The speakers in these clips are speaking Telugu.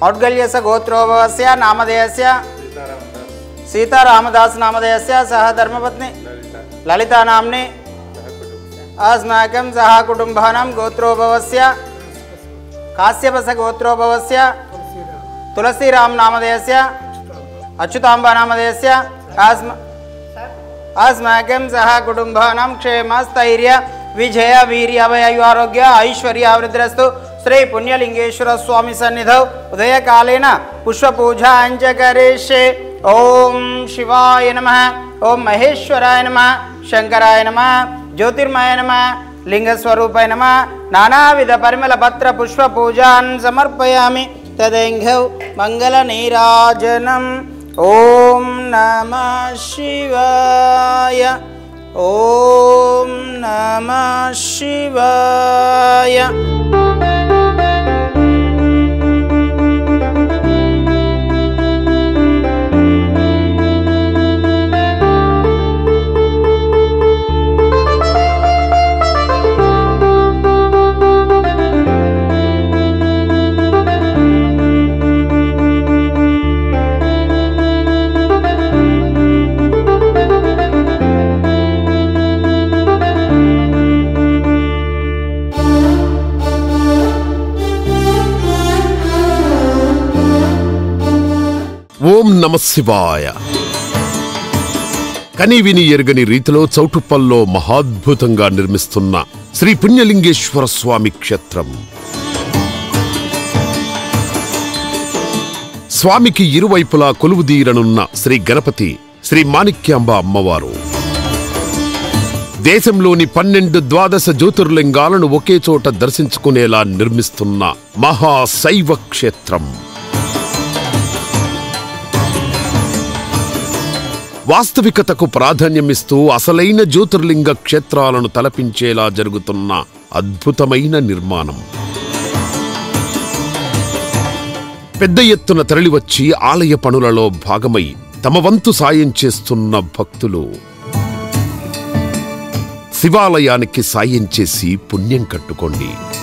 औद्गल्यस्य गोत्रोभवस्य नामधेयस्य सीतारामदास नामधेयस्य सह धर्मपत्नी ललिता नाम्नि अस्माकं सह कुटुम्बानां गोत्रोभवस्य काश्यपस्य गोत्रोभवस्य तुलसीराम नामधेयस्य अच्युतांबा नामधेयस्य अस्माकं सह कुटुम्बानां क्षेमस्थैर्य विजय वीर्य अभय आरोग्य ऐश्वर्य वृद्धिरस्तु श्री पुण्यलिंगेश्वर स्वामी सन्निधौ उदयकालेन पुष्पपूजा करिष्ये। ओम शिवाय नमः, ओम महेश्वराय नमः, शंकराय नमः, ज्योतिर्मय नमः, लिंगस्वरूपाय नमः। नानाविध परिमल पत्र पुष्प पूजान् समर्पयामि। तदेंघौ मंगलनीराजनम्। ओम नमः शिवाय, ओम नमः शिवाय। ఓం నమ శివాయ. కనివిని ఎరుగని రీతిలో చౌటుప్పల్లో మహాద్భుతంగా నిర్మిస్తున్న శ్రీ పుణ్యలింగేశ్వర స్వామి క్షేత్రం. స్వామికి ఇరువైపులా కొలువుదీరనున్న శ్రీ గణపతి, శ్రీ మాణిక్యాంబ అమ్మవారు దేశంలోని 12 ద్వాదశ జ్యోతిర్లింగాలను ఒకే చోట దర్శించుకునేలా నిర్మిస్తున్న మహాశైవ క్షేత్రం. వాస్తవికతకు ప్రాధాన్యమిస్తూ అసలైన జ్యోతిర్లింగ క్షేత్రాలను తలపించేలా జరుగుతున్న అద్భుతమైన నిర్మాణం. పెద్ద ఎత్తున తరలివచ్చి ఆలయ పనులలో భాగమై తమ వంతు సాయం చేస్తున్న భక్తులు శివాలయానికి సాయం చేసి పుణ్యం కట్టుకోండి.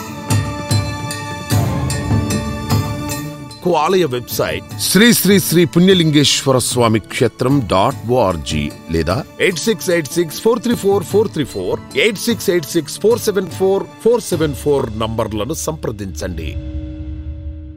ఆలయ వెబ్సైట్ శ్రీ శ్రీ శ్రీ పుణ్యలింగేశ్వర స్వామి క్షేత్రం .org లేదా 8686434434 8686474474 నంబర్లను సంప్రదించండి.